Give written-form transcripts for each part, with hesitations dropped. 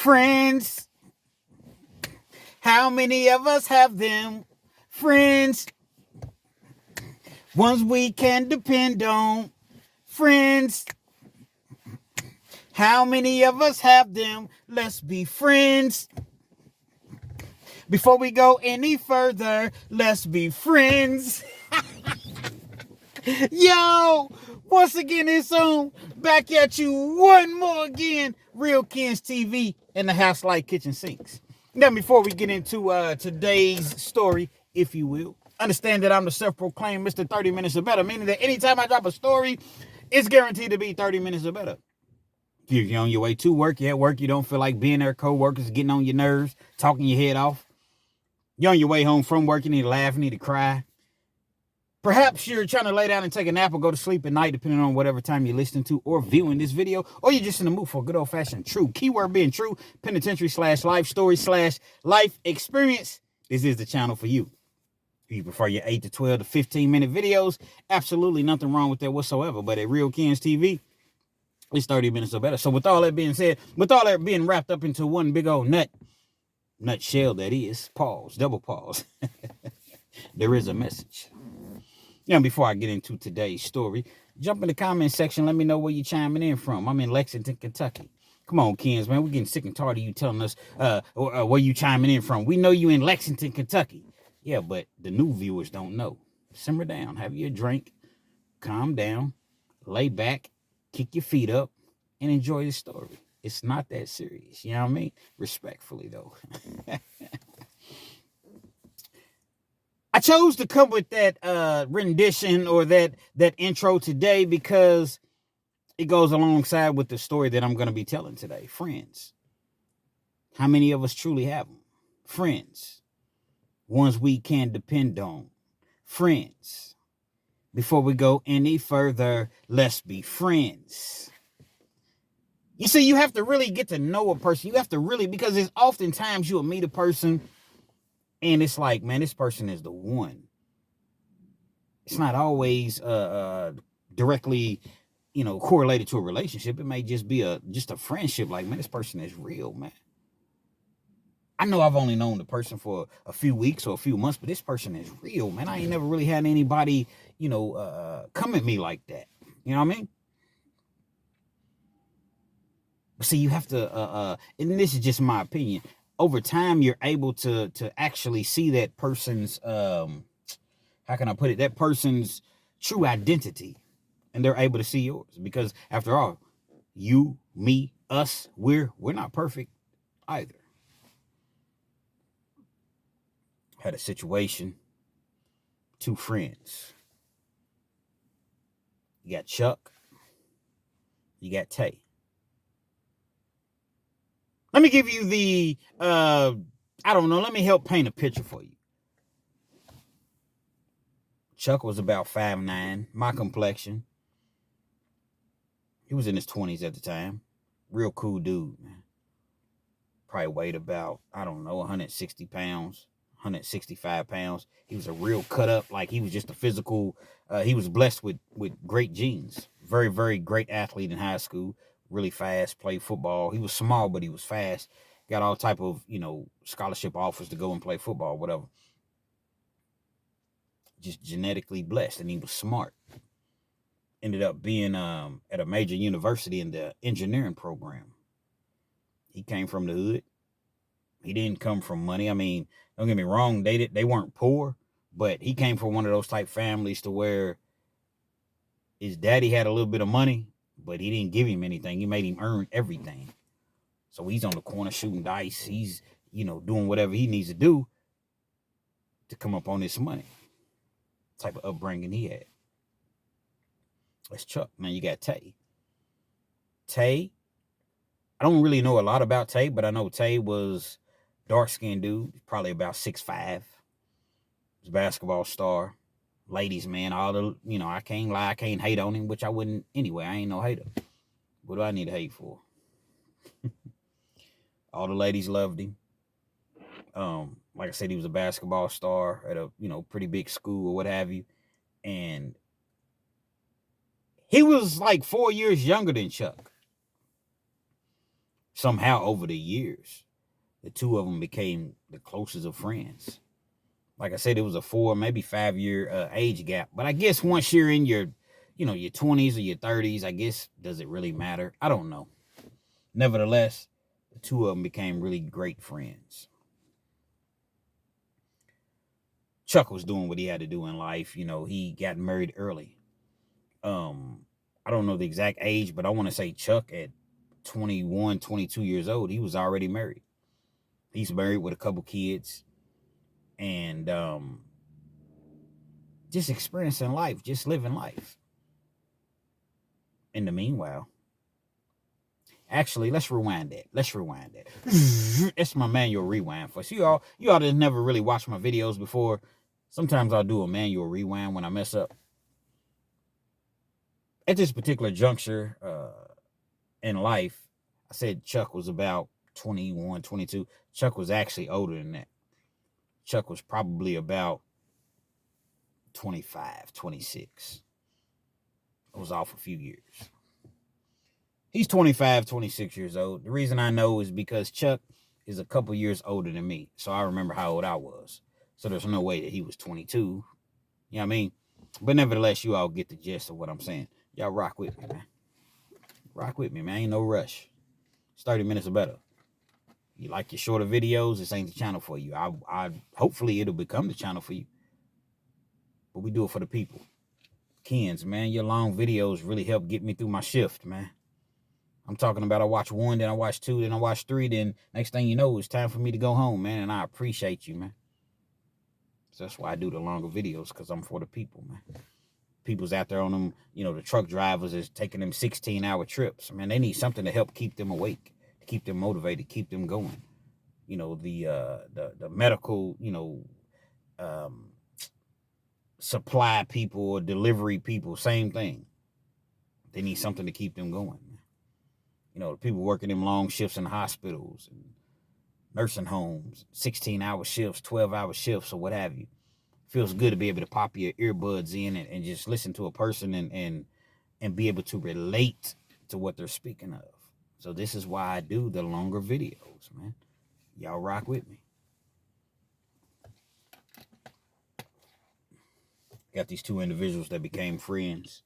Friends. How many of us have them? Friends. Ones we can depend on. Friends. How many of us have them? Let's be friends. Before we go any further, let's be friends. Yo, once again, it's on. Back at you one more again. Real Kids TV and the House Like Kitchen Sinks. Now, before we get into today's story, if you will, understand that I'm the self-proclaimed Mr. 30 Minutes or Better, meaning that anytime I drop a story, it's guaranteed to be 30 minutes or better. If you're on your way to work, you're at work, you don't feel like being there, co-workers getting on your nerves, talking your head off. You're on your way home from work, you need to laugh, you need to cry. Perhaps you're trying to lay down and take a nap or go to sleep at night, depending on whatever time you're listening to or viewing this video, or you're just in the mood for a good old-fashioned true, keyword being true, penitentiary/life story/life experience. This is the channel for you. If you prefer your 8 to 12 to 15-minute videos, absolutely nothing wrong with that whatsoever. But at Real Kids TV, it's 30 minutes or better. So with all that being said, with all that being wrapped up into one big old nutshell that is, pause, double pause. There is a message. Now, before I get into today's story, jump in the comment section. Let me know where you're chiming in from. I'm in Lexington, Kentucky. Come on, kids, man. We're getting sick and tired of you telling us where you chiming in from. We know you in Lexington, Kentucky. Yeah, but the new viewers don't know. Simmer down. Have you a drink. Calm down. Lay back. Kick your feet up. And enjoy the story. It's not that serious. You know what I mean? Respectfully, though. I chose to come with that rendition or that intro today because it goes alongside with the story that I'm going to be telling today. Friends. How many of us truly have them? Friends. Ones we can depend on. Friends. Before we go any further, let's be friends. You see, you have to really get to know a person. You have to really, because there's oftentimes you'll meet a person and it's like, man, this person is the one. It's not always directly, correlated to a relationship. It may just be just a friendship. Like, man, this person is real, man. I know I've only known the person for a few weeks or a few months, but this person is real, man. I ain't never really had anybody, come at me like that. You know what I mean? But see, you have to, and this is just my opinion. Over time, you're able to actually see that person's, how can I put it? That person's true identity, and they're able to see yours. Because after all, you, me, us, we're not perfect either. Had a situation, two friends. You got Chuck, you got Tay. Let me give you the, let me help paint a picture for you. Chuck was about 5'9", my complexion. He was in his 20s at the time. Real cool dude, man. Probably weighed about, 160 pounds, 165 pounds. He was a real cut up, like he was just a physical, he was blessed with great genes. Very, very great athlete in high school. Really fast, played football. He was small, but he was fast. Got all type of, scholarship offers to go and play football, whatever. Just genetically blessed, and he was smart. Ended up being at a major university in the engineering program. He came from the hood. He didn't come from money. I mean, don't get me wrong, they weren't poor, but he came from one of those type families to where his daddy had a little bit of money, but he didn't give him anything. He made him earn everything. So he's on the corner shooting dice. He's, doing whatever he needs to do to come up on this money. Type of upbringing he had. That's Chuck. Now you got Tay. Tay, I don't really know a lot about Tay, but I know Tay was dark-skinned dude, probably about 6'5". Was a basketball star. Ladies, man, all the, I can't lie, I can't hate on him, which I wouldn't anyway. I ain't no hater. What do I need to hate for? All the ladies loved him. Like I said, he was a basketball star at a, pretty big school or what have you. And he was like 4 years younger than Chuck. Somehow over the years, the two of them became the closest of friends. Like I said, it was a 4, maybe 5 year age gap. But I guess once you're in your, your 20s or your 30s, I guess, does it really matter? I don't know. Nevertheless, the two of them became really great friends. Chuck was doing what he had to do in life. He got married early. I don't know the exact age, but I want to say Chuck at 21, 22 years old, he was already married. He's married with a couple kids, and just experiencing life, just living life. In the meanwhile, actually, let's rewind that. It's my manual rewind for you all. You all that never really watched my videos before. Sometimes I'll do a manual rewind when I mess up. At this particular juncture in life, I said Chuck was about 21, 22. Chuck was actually older than that. Chuck was probably about 25, 26. I was off a few years. He's 25, 26 years old. The reason I know is because Chuck is a couple years older than me. So I remember how old I was. So there's no way that he was 22. You know what I mean? But nevertheless, you all get the gist of what I'm saying. Y'all rock with me, man. Rock with me, man. Ain't no rush. It's 30 minutes or better. You like your shorter videos, this ain't the channel for you. I hopefully it'll become the channel for you. But we do it for the people. Kens, man, your long videos really help get me through my shift, man. I'm talking about I watch 1, then I watch 2, then I watch 3, then next thing you know, it's time for me to go home, man. And I appreciate you, man. So that's why I do the longer videos, because I'm for the people, man. People's out there on them, the truck drivers is taking them 16-hour trips. Man, they need something to help keep them awake, to keep them motivated, keep them going. The medical, supply people or delivery people, same thing. They need something to keep them going. The people working them long shifts in hospitals and nursing homes, 16-hour shifts, 12-hour shifts, or what have you. Feels good to be able to pop your earbuds in and just listen to a person and be able to relate to what they're speaking of. So this is why I do the longer videos, man. Y'all rock with me. Got these two individuals that became friends.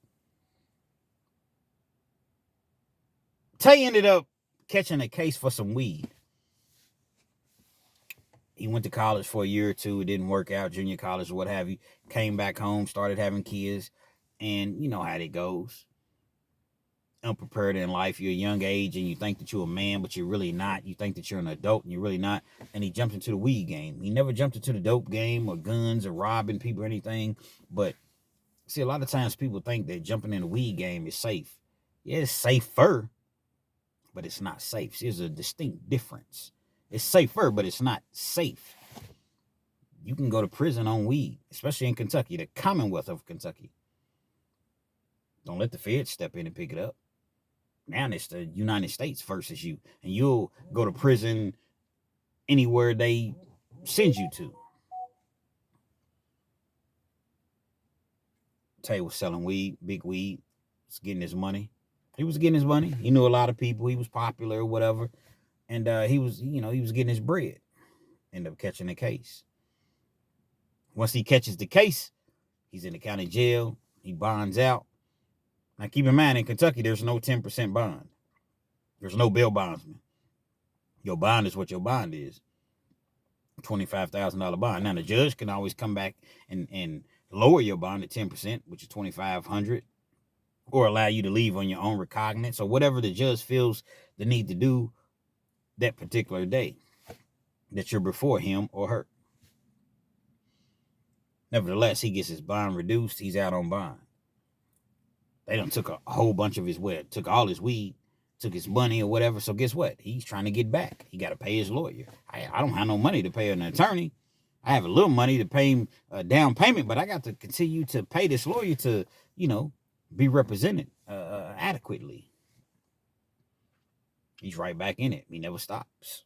Tay ended up catching a case for some weed. He went to college for a year or two. It didn't work out, junior college or what have you. Came back home, started having kids. And you know how it goes. Unprepared in life. You're a young age and you think that you're a man, but you're really not. You think that you're an adult and you're really not. And he jumped into the weed game. He never jumped into the dope game or guns or robbing people or anything. But see, a lot of times people think that jumping in the weed game is safe. Yeah, it's safer, but it's not safe. See, there's a distinct difference. It's safer, but it's not safe. You can go to prison on weed, especially in Kentucky, the Commonwealth of Kentucky. Don't let the feds step in and pick it up. Now it's the United States versus you. And you'll go to prison anywhere they send you to. Tay was selling weed, big weed. Was getting his money. He was getting his money. He knew a lot of people. He was popular or whatever. And he was getting his bread. Ended up catching the case. Once he catches the case, he's in the county jail. He bonds out. Now, keep in mind, in Kentucky, there's no 10% bond. There's no bail bondsman. Your bond is what your bond is. $25,000 bond. Now, the judge can always come back and lower your bond to 10%, which is $2,500, or allow you to leave on your own recognizance, or whatever the judge feels the need to do that particular day that you're before him or her. Nevertheless, he gets his bond reduced. He's out on bond. They done took a whole bunch of his weed, took all his weed, took his money or whatever. So guess what? He's trying to get back. He got to pay his lawyer. I don't have no money to pay an attorney. I have a little money to pay him a down payment, but I got to continue to pay this lawyer to, be represented adequately. He's right back in it. He never stops.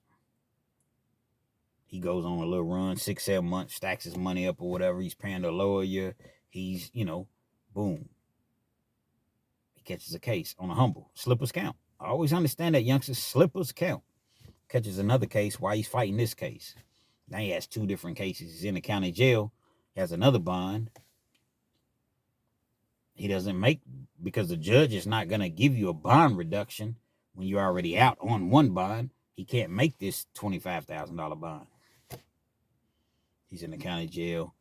He goes on a little run, 6-7 months, stacks his money up or whatever. He's paying the lawyer. He's, boom. He catches a case on a humble, slip of scamp. I always understand that youngsters slippers count. Catches another case while he's fighting this case. Now he has 2 different cases. He's in the county jail. He has another bond. He doesn't make, because the judge is not going to give you a bond reduction when you're already out on one bond. He can't make this $25,000 bond. He's in the county jail.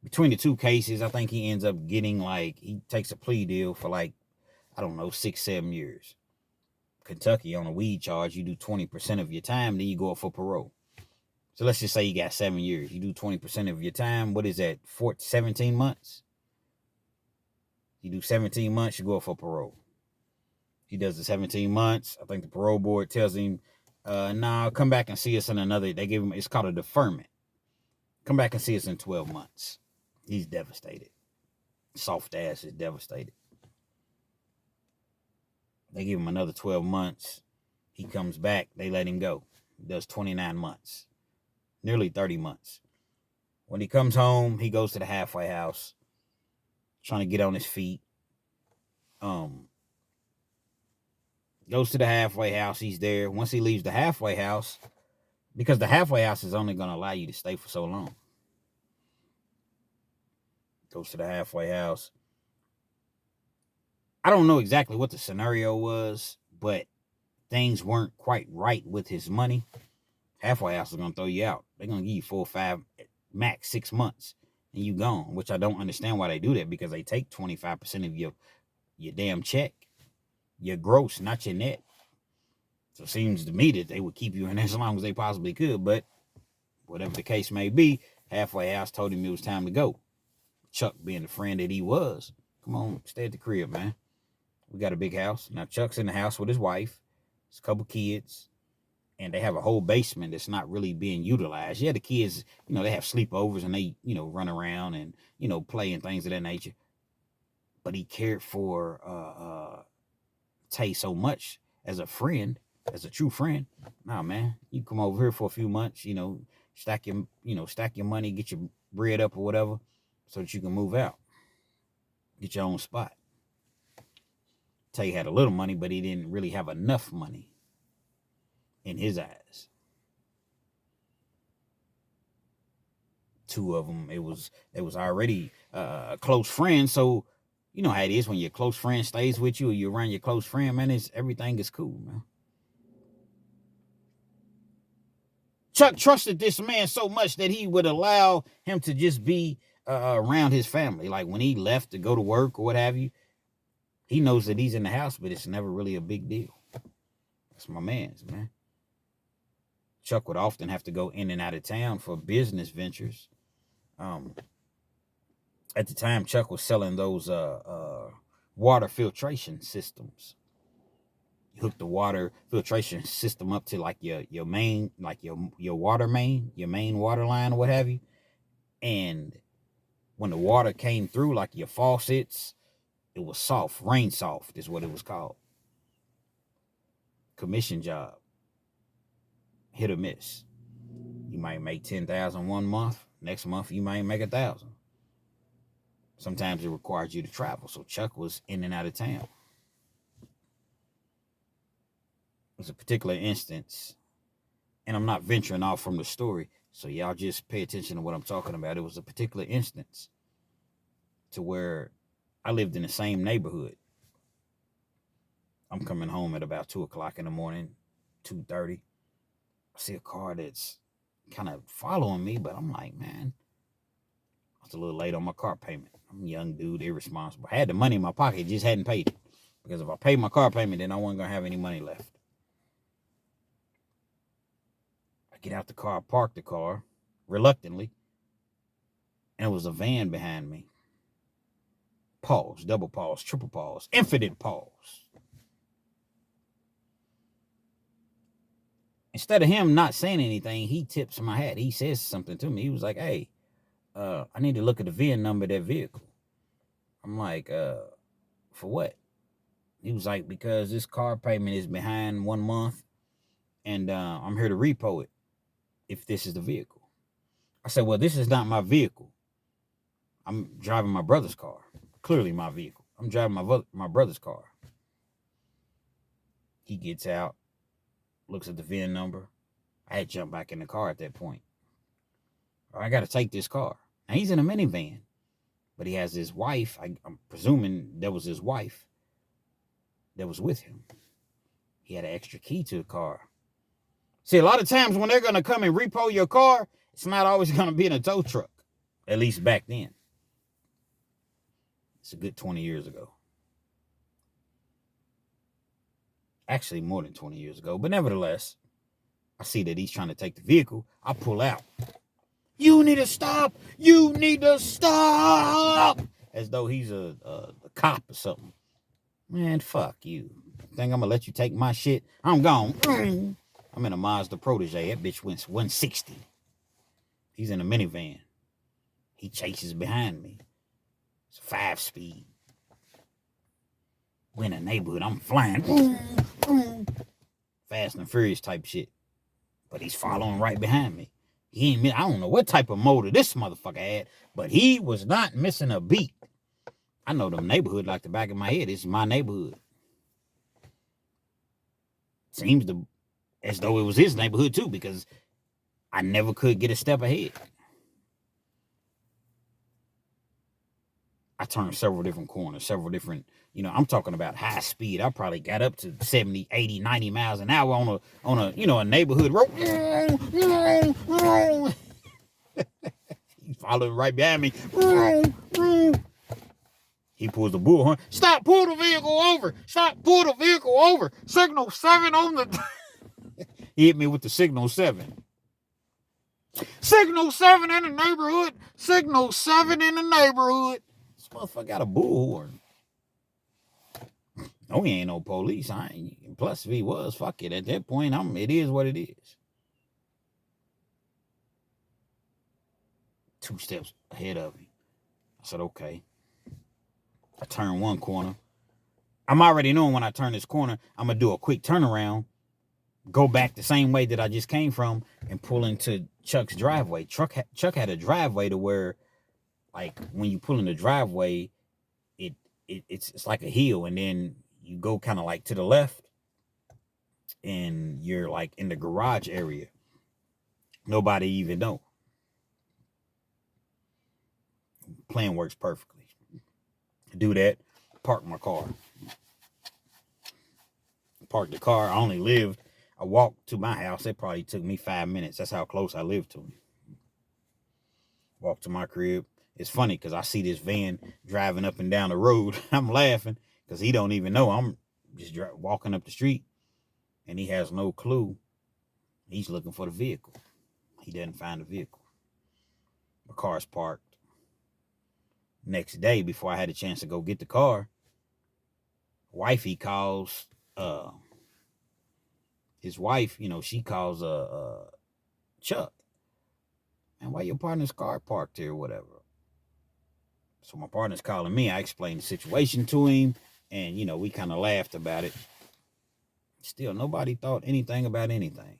Between the 2 cases, I think he ends up getting he takes a plea deal for 6-7 years. Kentucky, on a weed charge, you do 20% of your time, then you go up for parole. So let's just say you got 7 years. You do 20% of your time. What is that? 17 months? You do 17 months, you go up for parole. He does the 17 months. I think the parole board tells him, nah, come back and see us in another. They give him, it's called a deferment. Come back and see us in 12 months. He's devastated. Soft ass is devastated. They give him another 12 months. He comes back. They let him go. He does 29 months. Nearly 30 months. When he comes home, he goes to the halfway house, trying to get on his feet. Goes to the halfway house. He's there. Once he leaves the halfway house, because the halfway house is only going to allow you to stay for so long. Goes to the halfway house. I don't know exactly what the scenario was, but things weren't quite right with his money. Halfway house is going to throw you out. They're going to give you 4, 5, max 6 months, and you gone, which I don't understand why they do that, because they take 25% of your damn check, your gross, not your net. So it seems to me that they would keep you in there as long as they possibly could, but whatever the case may be, halfway house told him it was time to go. Chuck, being the friend that he was, come on, stay at the crib, man. We got a big house. Now Chuck's in the house with his wife, his couple kids, and they have a whole basement that's not really being utilized. Yeah, the kids, they have sleepovers and they, run around and, play and things of that nature. But he cared for Tay so much as a friend, as a true friend. Nah, man, you come over here for a few months, stack your money, get your bread up or whatever, so that you can move out, get your own spot. Tay had a little money, but he didn't really have enough money in his eyes. 2 of them, it was already close friends. So you know how it is when your close friend stays with you or you're around your close friend, man. Everything is cool, man. Chuck trusted this man so much that he would allow him to just be around his family. Like when he left to go to work or what have you, he knows that he's in the house, but it's never really a big deal. That's my man's, man. Chuck would often have to go in and out of town for business ventures. At the time, Chuck was selling those water filtration systems. You hook the water filtration system up to your main, your water main, your main water line or what have you. And when the water came through, like your faucets, it was soft. Rain soft is what it was called. Commission job. Hit or miss. You might make $10,000 one month. Next month, you might make $1,000. Sometimes it requires you to travel. So Chuck was in and out of town. There's a particular instance, and I'm not venturing off from the story, so y'all just pay attention to what I'm talking about. It was a particular instance to where I lived in the same neighborhood. I'm coming home at about 2 o'clock in the morning, 2:30. I see a car that's kind of following me, but I'm like, man, I was a little late on my car payment. I'm a young dude, irresponsible. I had the money in my pocket, just hadn't paid it. Because if I paid my car payment, then I wasn't going to have any money left. I get out the car, park the car, reluctantly, and it was a van behind me. Pause, double pause, triple pause, infinite pause. Instead of him not saying anything, he tips my hat. He says something to me. He was like, hey, I need to look at the VIN number of that vehicle. I'm like, for what? He was like, because this car payment is behind 1 month, and I'm here to repo it if this is the vehicle. I said, well, this is not my vehicle. I'm driving my brother's car. Clearly my vehicle. I'm driving my brother's car. He gets out, looks at the VIN number. I had jumped back in the car at that point. I got to take this car. Now, he's in a minivan, but he has his wife. I'm presuming that was his wife that was with him. He had an extra key to the car. See, a lot of times when they're going to come and repo your car, it's not always going to be in a tow truck, at least back then. It's a good 20 years ago. Actually, more than 20 years ago. But nevertheless, I see that he's trying to take the vehicle. I pull out. You need to stop. You need to stop. As though he's a cop or something. Man, fuck you. Think I'm going to let you take my shit? I'm gone. I'm in a Mazda Protege. That bitch went 160. He's in a minivan. He chases behind me. It's a 5-speed. We're in a neighborhood. I'm flying. Fast and Furious type shit. But he's following right behind me. I don't know what type of motor this motherfucker had, but he was not missing a beat. I know the neighborhood like the back of my head. This is my neighborhood. Seems as though it was his neighborhood too, because I never could get a step ahead. I turned several different corners, I'm talking about high speed. I probably got up to 70, 80, 90 miles an hour on a neighborhood road. He's following right behind me. He pulls the bullhorn. Stop, pull the vehicle over. Stop, pull the vehicle over. Signal 7 on the... He hit me with the signal 7. Signal 7 in the neighborhood. Signal 7 in the neighborhood. This motherfucker got a bullhorn. No, he ain't no police. Plus, if he was, fuck it. At that point, it is what it is. 2 steps ahead of him. I said, okay. I turn one corner. I'm already knowing when I turn this corner, I'm going to do a quick turnaround, go back the same way that I just came from, and pull into Chuck's driveway. Chuck had a driveway to where, like, when you pull in the driveway, it's like a hill, and then you go kind of like to the left, and you're like in the garage area. Nobody even know. Plan works perfectly. Do that, park my car. Park the car. I walked to my house. It probably took me 5 minutes. That's how close I lived to him. Walked to my crib. It's funny because I see this van driving up and down the road. I'm laughing because he don't even know I'm just walking up the street, and he has no clue. He's looking for the vehicle. He doesn't find the vehicle. My car's parked. Next day, before I had a chance to go get the car, wifey calls his wife, she calls Chuck. And why your partner's car parked here or whatever? So my partner's calling me. I explained the situation to him, and we kind of laughed about it. Still, nobody thought anything about anything.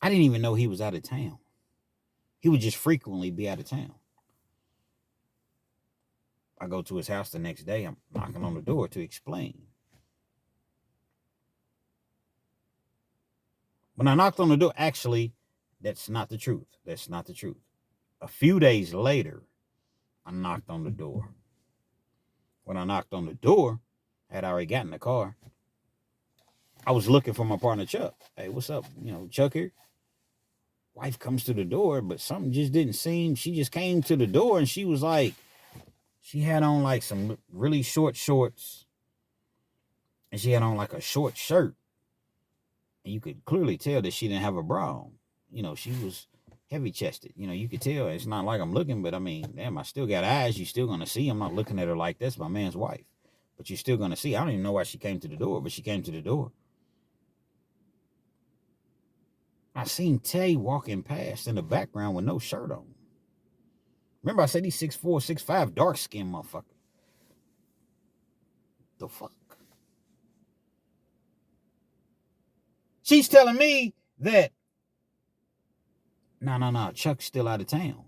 I didn't even know he was out of town. He would just frequently be out of town. I go to his house the next day. I'm knocking on the door to explain. When I knocked on the door, actually, that's not the truth. That's not the truth. A few days later, I knocked on the door. When I knocked on the door, I had already gotten in the car. I was looking for my partner, Chuck. Hey, what's up? Chuck here. Wife comes to the door, but something just didn't seem. She just came to the door, and she was like, she had on like some really short shorts, and she had on like a short shirt. And you could clearly tell that she didn't have a bra on. She was heavy chested. You could tell. It's not like I'm looking, but I mean, damn, I still got eyes. You still gonna see. I'm not looking at her like that's my man's wife, but you're still gonna see. I don't even know why she came to the door, but she came to the door. I seen Tay walking past in the background with no shirt on. Remember I said he's 6'4", 6'5", dark-skinned motherfucker. The fuck? She's telling me that, no, Chuck's still out of town.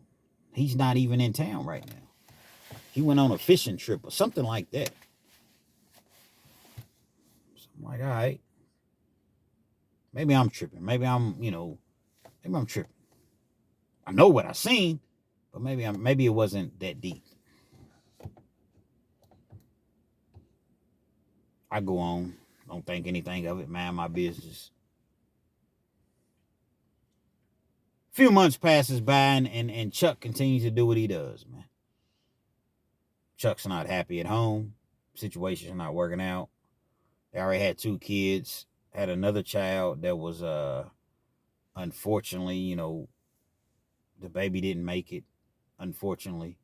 He's not even in town right now. He went on a fishing trip or something like that. I'm like, all right, maybe I'm tripping. Maybe I'm tripping. I know what I seen, but maybe it wasn't that deep. I go on, don't think anything of it, mind my business. A few months passes by, and Chuck continues to do what he does, man. Chuck's not happy at home. Situation's not working out. They already had 2 kids, had another child that was unfortunately, the baby didn't make it, unfortunately.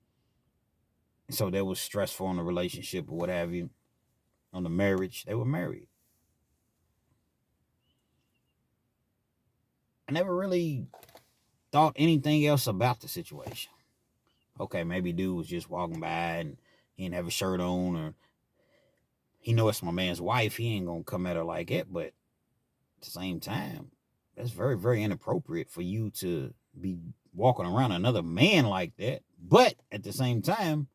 So that was stressful on the relationship or what have you. On the marriage, they were married. I never really thought anything else about the situation. Okay, maybe dude was just walking by and he didn't have a shirt on, or he know it's my man's wife. He ain't gonna come at her like that. But at the same time, that's very, very inappropriate for you to be walking around another man like that. But at the same time,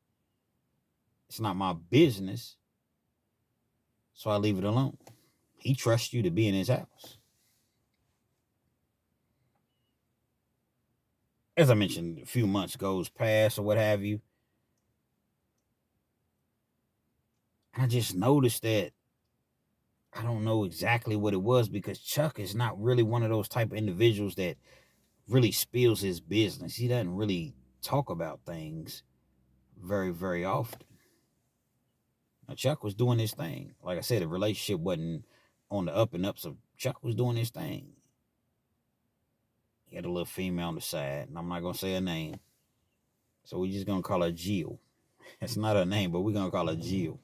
it's not my business. So I leave it alone. He trusts you to be in his house. As I mentioned, a few months goes past or what have you. I just noticed that I don't know exactly what it was, because Chuck is not really one of those type of individuals that really spills his business. He doesn't really talk about things very, very often. Now, Chuck was doing his thing. Like I said, the relationship wasn't on the up and up, so Chuck was doing his thing. He had a little female on the side, and I'm not going to say her name. So we're just going to call her Jill. It's not her name, but we're going to call her Jill.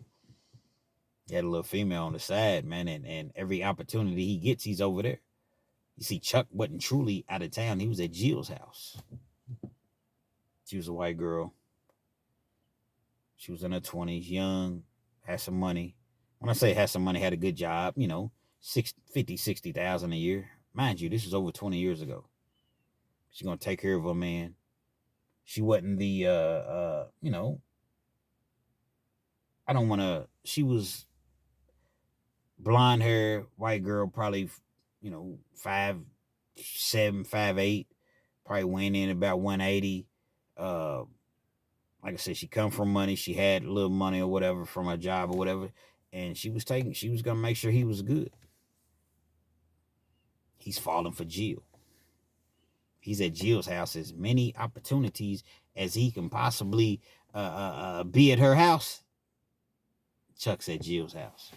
He had a little female on the side, man, and every opportunity he gets, he's over there. You see, Chuck wasn't truly out of town. He was at Jill's house. She was a white girl. She was in her 20s, young, had some money. When I say had some money, had a good job, 60,000 a year. Mind you, this was over 20 years ago. She's going to take care of her man. She wasn't the, she was blonde hair, white girl, probably, 5'7", 5'8", probably weighing in about 180. Like I said, she come from money. She had a little money or whatever from her job or whatever. And she was going to make sure he was good. He's falling for Jill. He's at Jill's house as many opportunities as he can possibly be at her house. Chuck's at Jill's house.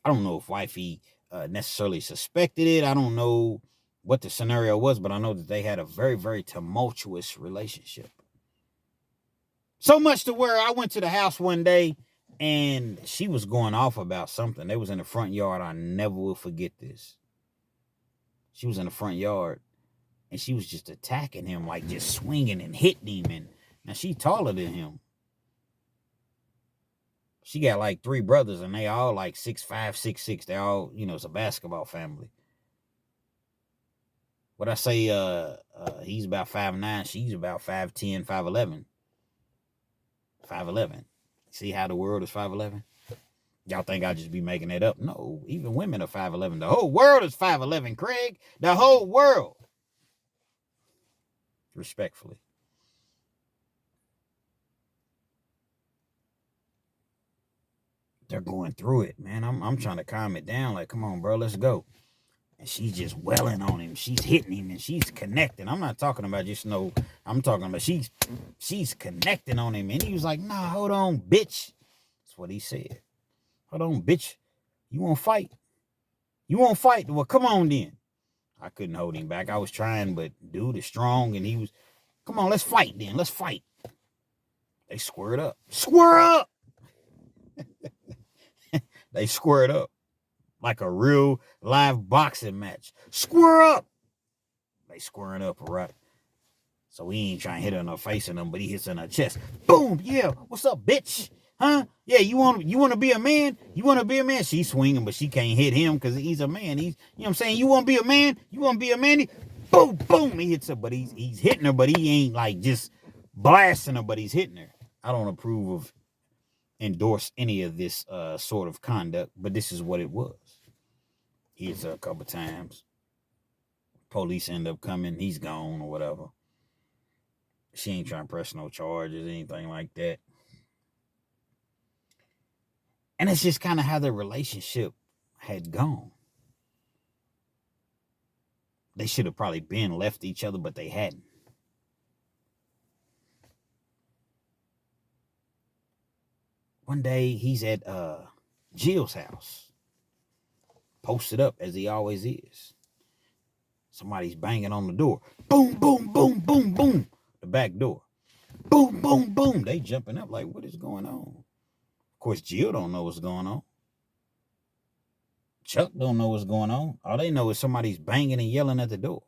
I don't know if wifey necessarily suspected it. I don't know what the scenario was, but I know that they had a very, very tumultuous relationship. So much to where I went to the house one day and she was going off about something. They was in the front yard. I never will forget this. She was in the front yard and she was just attacking him, like just swinging and hitting him. And now she's taller than him. She got like 3 brothers and they all like 6'5", 6'6". They all, it's a basketball family. What I say, he's about 5'9", she's about 5'10", 5'11". 5'11". See how the world is 5'11"? Y'all think I just be making that up? No, even women are 5'11". The whole world is 5'11", Craig. The whole world. Respectfully. They're going through it, man. I'm trying to calm it down. Like, come on, bro, let's go. And she's just welling on him. She's hitting him and she's connecting. I'm not talking about just I'm talking about she's connecting on him. And he was like, nah, hold on, bitch. That's what he said. Hold on, bitch. You won't fight? You won't fight? Well, come on then. I couldn't hold him back. I was trying, but dude is strong and he was, come on, let's fight then. Let's fight. They squared up. Square up! They squared up. Like a real live boxing match. Square up! They squaring up, right? So he ain't trying to hit her in her face and them, but he hits her in her chest. Boom! Yeah, what's up, bitch? Huh? Yeah, you want to be a man? You want to be a man? She's swinging, but she can't hit him because he's a man. He's, you know what I'm saying? You want to be a man? You want to be a man? Boom, boom! He hits her, but he's hitting her, but he ain't like just blasting her, but he's hitting her. I don't approve of endorse any of this sort of conduct, but this is what it was. He hits her a couple times. Police end up coming. He's gone or whatever. She ain't trying to press no charges, anything like that. And it's just kind of how their relationship had gone. They should have probably been left each other, but they hadn't. One day he's at Jill's house, posted up as he always is. Somebody's banging on the door. Boom, boom, boom, boom, boom. The back door. Boom, boom, boom. They jumping up like, what is going on? Of course, Jill don't know what's going on. Chuck don't know what's going on. All they know is somebody's banging and yelling at the door.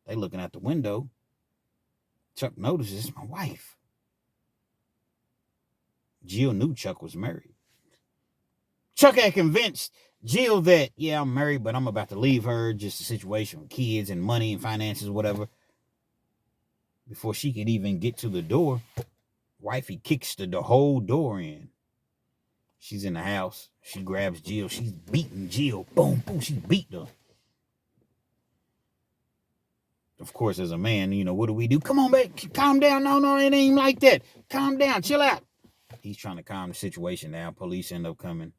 They looking out the window. Chuck notices, it's my wife. Jill knew Chuck was married. Chuck had convinced Jill that, yeah, I'm married, but I'm about to leave her. Just a situation with kids and money and finances, whatever. Before she could even get to the door, wifey kicks the whole door in. She's in the house. She grabs Jill. She's beating Jill. Boom, boom. She beat her. Of course, as a man, what do? Come on, babe. Calm down. No, it ain't like that. Calm down. Chill out. He's trying to calm the situation down. Police end up coming.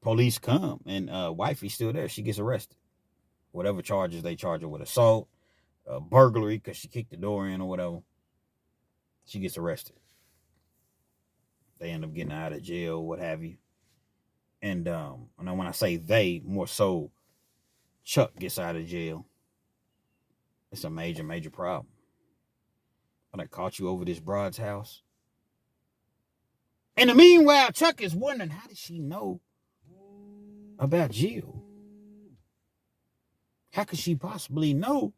Police come, and wifey's still there. She gets arrested. Whatever charges they charge her with, assault, burglary, because she kicked the door in or whatever. She gets arrested. They end up getting out of jail, what have you. And when I say they, more so Chuck gets out of jail. It's a major, major problem. But I caught you over this broad's house. In the meanwhile, Chuck is wondering, how did she know about Jill? How could she possibly know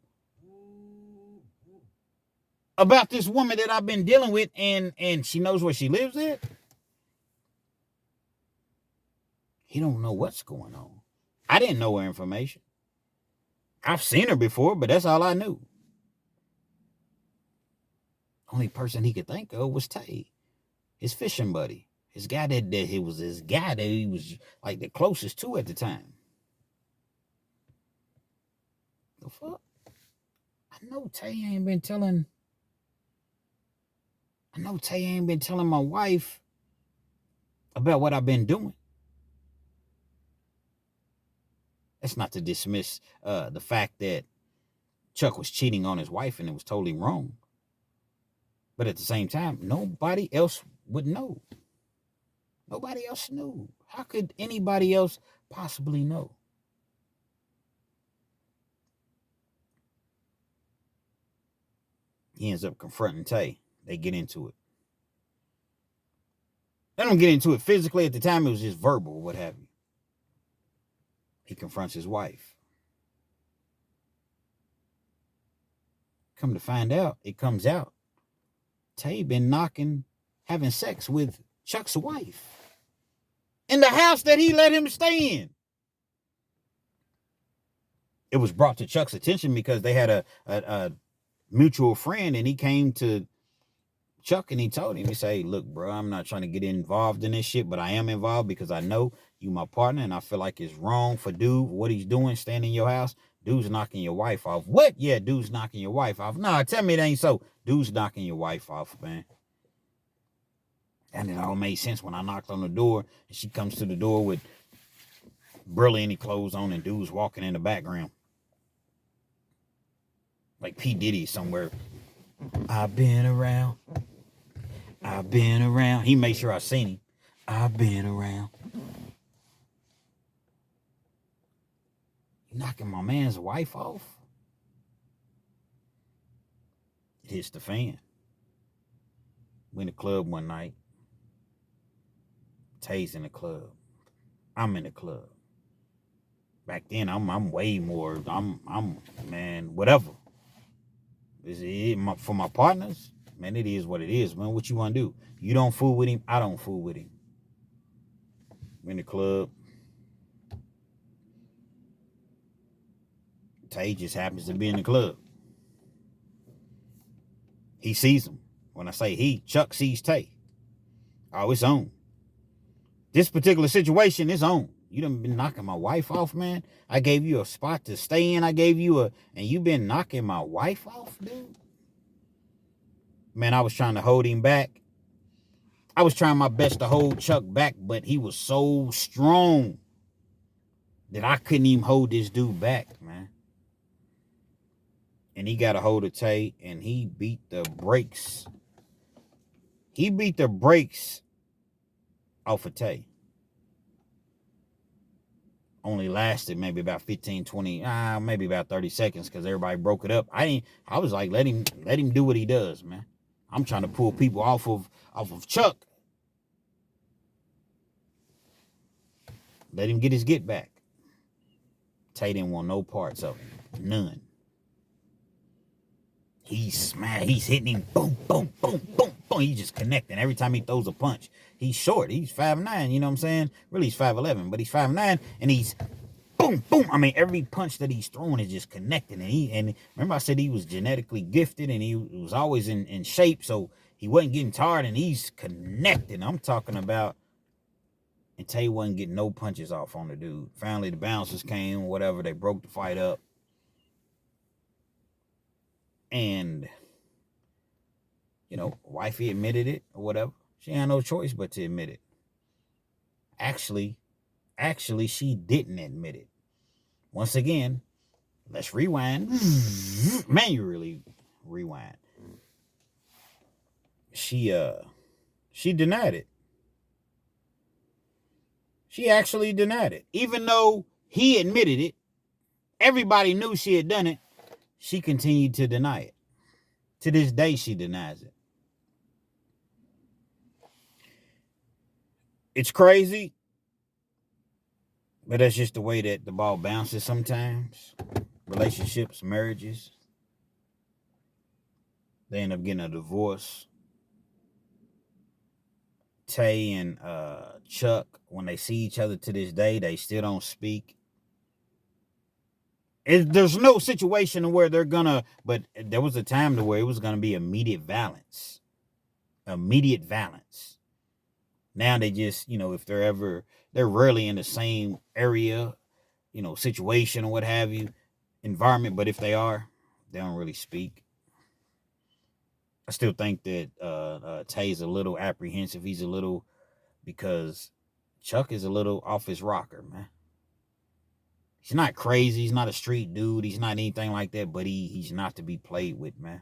about this woman that I've been dealing with, and she knows where she lives at? He don't know what's going on. I didn't know her information. I've seen her before, but that's all I knew. Only person he could think of was Tay, his fishing buddy, his guy that he was like the closest to at the time. The fuck? I know Tay ain't been telling my wife about what I've been doing. That's not to dismiss the fact that Chuck was cheating on his wife and it was totally wrong. But at the same time, nobody else would know. Nobody else knew. How could anybody else possibly know? He ends up confronting Tay. They get into it. They don't get into it physically. At the time, it was just verbal, what have you. He confronts his wife. Come to find out, it comes out, Tay been having sex with Chuck's wife in the house that he let him stay in. It was brought to Chuck's attention because they had a mutual friend, and he came to Chuck and he told him, he said, hey, look, bro, I'm not trying to get involved in this shit, but I am involved because I know you my partner, and I feel like it's wrong for dude, what he's doing, staying in your house. Dude's knocking your wife off. What? Yeah, dude's knocking your wife off. Nah, tell me it ain't so. Dude's knocking your wife off, man. And it all made sense when I knocked on the door, and she comes to the door with barely any clothes on, and dude's walking in the background. Like P. Diddy somewhere. I've been around. He made sure I seen him. I've been around. You knocking my man's wife off? It hits the fan. We in the club one night. Tay's in the club. I'm in the club. Back then, I'm way more. I'm man, whatever. For my partners, man, it is what it is, man. What you want to do? You don't fool with him, I don't fool with him. We're in the club. Tay just happens to be in the club. He sees him. When I say he, Chuck sees Tay. Oh, it's on. This particular situation is on. You done been knocking my wife off, man. I gave you a spot to stay in. I gave you and you been knocking my wife off, dude. Man, I was trying to hold him back. I was trying my best to hold Chuck back, but he was so strong that I couldn't even hold this dude back, man. And he got a hold of Tay, and he beat the brakes. He beat the brakes off of Tay. Only lasted maybe about 15, 20, maybe about 30 seconds because everybody broke it up. I was like, let him do what he does, man. I'm trying to pull people off of Chuck. Let him get his get back. Tay didn't want no parts of him. None. He's hitting him, boom, boom, boom, boom, boom. He's just connecting every time he throws a punch. He's short. He's 5'9", you know what I'm saying? Really, he's 5'11", but he's 5'9", and he's boom, boom. I mean, every punch that he's throwing is just connecting. And remember I said he was genetically gifted and he was always in shape, so he wasn't getting tired, and he's connecting. I'm talking about, and Tay wasn't getting no punches off on the dude. Finally, the bouncers came, whatever. They broke the fight up. And, wifey admitted it or whatever. She had no choice but to admit it. Actually, she didn't admit it. Once again, let's rewind. Manually rewind. She denied it. She actually denied it. Even though he admitted it, everybody knew she had done it, she continued to deny it. To this day, she denies it. It's crazy, but that's just the way that the ball bounces sometimes. Relationships, marriages, they end up getting a divorce. Tay and Chuck, when they see each other to this day, they still don't speak. There's no situation where they're gonna, but there was a time to where it was gonna be immediate violence. Immediate violence. Now they just, if they're rarely in the same area, situation or what have you, environment, but if they are, they don't really speak. I still think that Tay's a little apprehensive. He's a little, because Chuck is a little off his rocker, man. He's not crazy. He's not a street dude. He's not anything like that, but he's not to be played with, man.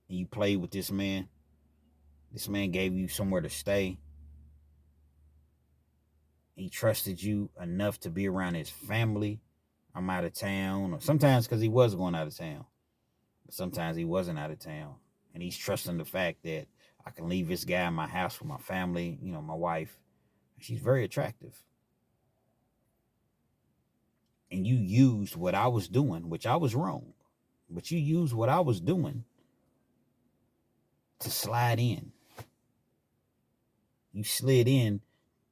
And you played with this man. This man gave you somewhere to stay. He trusted you enough to be around his family. I'm out of town. Or sometimes because he was going out of town. But sometimes he wasn't out of town. And he's trusting the fact that I can leave this guy in my house with my family, my wife. She's very attractive. And you used what I was doing, which I was wrong. But you used what I was doing to slide in. You slid in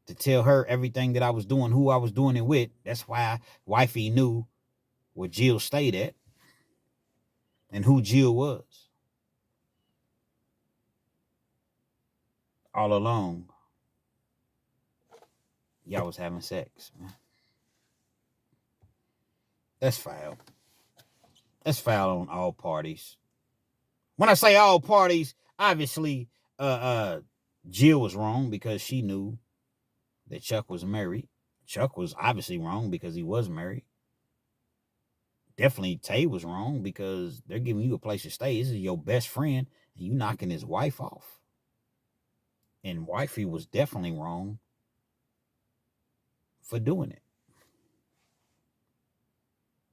to tell her everything that I was doing, who I was doing it with. That's why wifey knew where Jill stayed at and who Jill was. All along, y'all was having sex, man. That's foul. That's foul on all parties. When I say all parties, obviously, Jill was wrong because she knew that Chuck was married. Chuck was obviously wrong because he was married. Definitely Tay was wrong because they're giving you a place to stay. This is your best friend, and you knocking his wife off. And wifey was definitely wrong for doing it.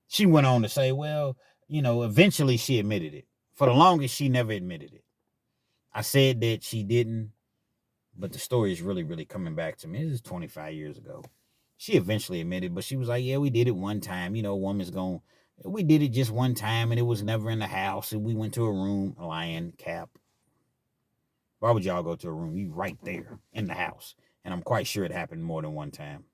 She went on to say, well, eventually she admitted it. For the longest, she never admitted it. I said that she didn't, but the story is really, really coming back to me. This is 25 years ago. She eventually admitted, but she was like, yeah, we did it one time. Woman's going, we did it just one time, and it was never in the house, and we went to a room, lying, cap. Why would y'all go to a room? You right there in the house. And I'm quite sure it happened more than one time.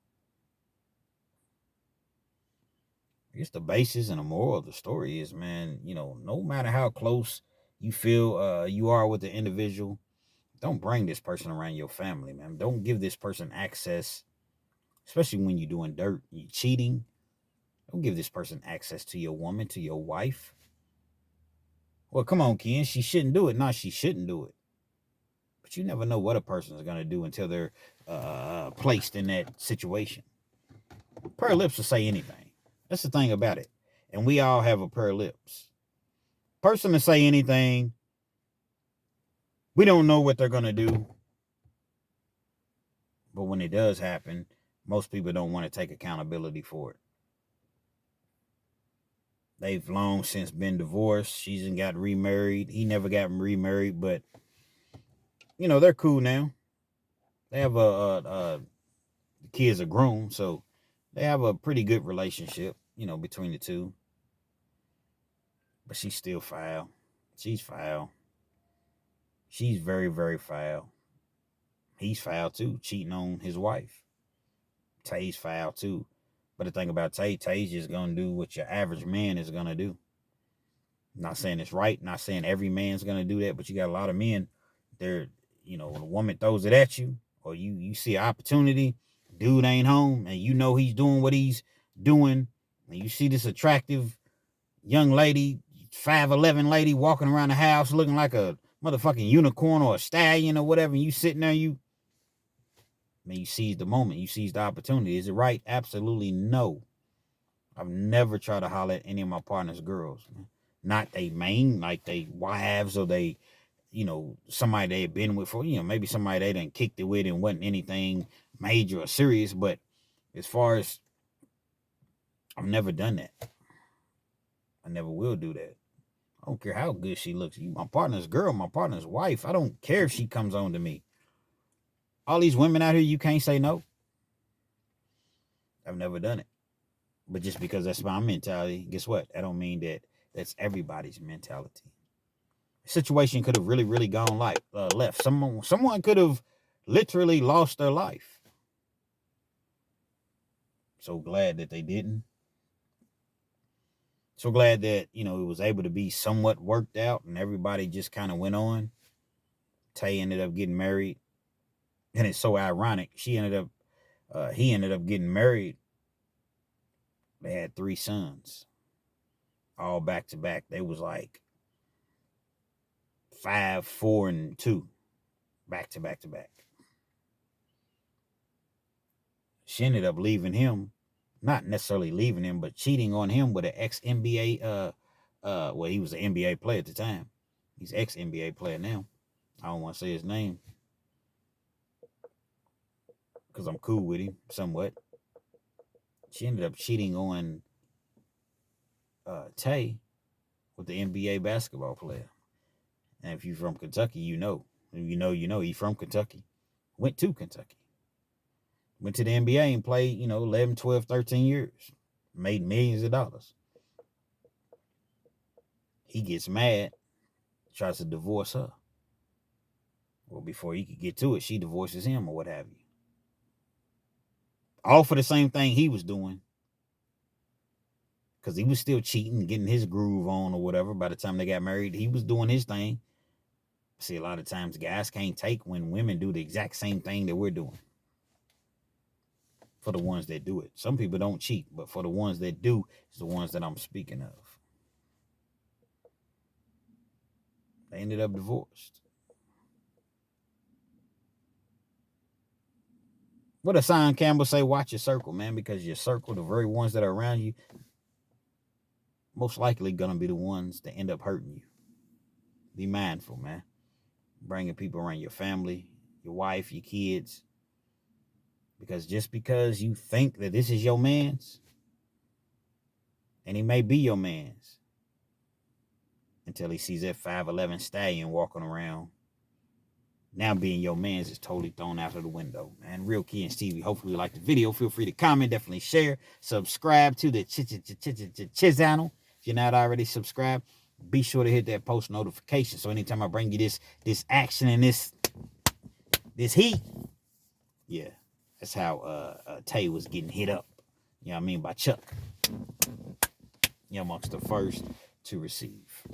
I guess the basis and the moral of the story is, man, no matter how close you feel you are with the individual, Don't bring this person around your family, man. Don't give this person access, especially when you're doing dirt, you're cheating. Don't give this person access to your woman, to your wife. Well, come on, Ken. She shouldn't do it. No, she shouldn't do it. But you never know what a person is going to do until they're placed in that situation. Pair of lips will say anything. That's the thing about it. And we all have a pair of lips. Person to say anything, we don't know what they're going to do. But when it does happen, most people don't want to take accountability for it. They've long since been divorced. She's got remarried. He never got remarried, but they're cool now. They have the kids are grown, so they have a pretty good relationship, between the two. But she's still foul. She's foul. She's very, very foul. He's foul too, cheating on his wife. Tay's foul too. But the thing about Tay's just going to do what your average man is going to do. Not saying it's right, not saying every man's going to do that, but you got a lot of men, they're, when a woman throws it at you, or you see an opportunity, dude ain't home, and he's doing what he's doing, and you see this attractive young lady, 5'11" lady walking around the house looking like a motherfucking unicorn or a stallion or whatever, and you sitting there, you seize the moment, you seize the opportunity. Is it right? Absolutely no. I've never tried to holler at any of my partner's girls. Not they main, like they wives, or they, somebody they had been with for, maybe somebody they done kicked it with and wasn't anything major or serious. But as far as, I've never done that. I never will do that. I don't care how good she looks. My partner's girl, my partner's wife. I don't care if she comes on to me. All these women out here, you can't say no. I've never done it. But just because that's my mentality, guess what? That don't mean that that's everybody's mentality. The situation could have really, really gone left. Someone could have literally lost their life. So glad that they didn't. So glad that, it was able to be somewhat worked out and everybody just kind of went on. Tay ended up getting married. And it's so ironic. He ended up getting married. They had 3 sons. All back to back. They was like 5, 4, and 2. Back to back to back. She ended up leaving him. Not necessarily leaving him, but cheating on him with an ex-NBA, well, he was an NBA player at the time. He's ex-NBA player now. I don't want to say his name because I'm cool with him somewhat. She ended up cheating on Tay with the NBA basketball player. And if you're from Kentucky, you know. If you know, he's from Kentucky. Went to Kentucky. Went to the NBA and played, 11, 12, 13 years. Made millions of dollars. He gets mad, tries to divorce her. Well, before he could get to it, she divorces him or what have you. All for the same thing he was doing. Because he was still cheating, getting his groove on or whatever. By the time they got married, he was doing his thing. See, a lot of times guys can't take when women do the exact same thing that we're doing. For the ones that do it. Some people don't cheat, but for the ones that do, it's the ones that I'm speaking of. They ended up divorced. What does Simon Campbell say? Watch your circle, man, because your circle, the very ones that are around you, most likely going to be the ones that end up hurting you. Be mindful, man. Bringing people around your family, your wife, your kids. Because just because you think that this is your man's, and he may be your man's, until he sees that 5'11" stallion walking around, now being your man's is totally thrown out of the window, man. Real Kids TV. Hopefully you like the video. Feel free to comment, definitely share, subscribe to the channel. If you're not already subscribed, be sure to hit that post notification. So anytime I bring you this action and this heat, yeah, that's how Tay was getting hit up. You know what I mean? By Chuck. You're amongst the first to receive.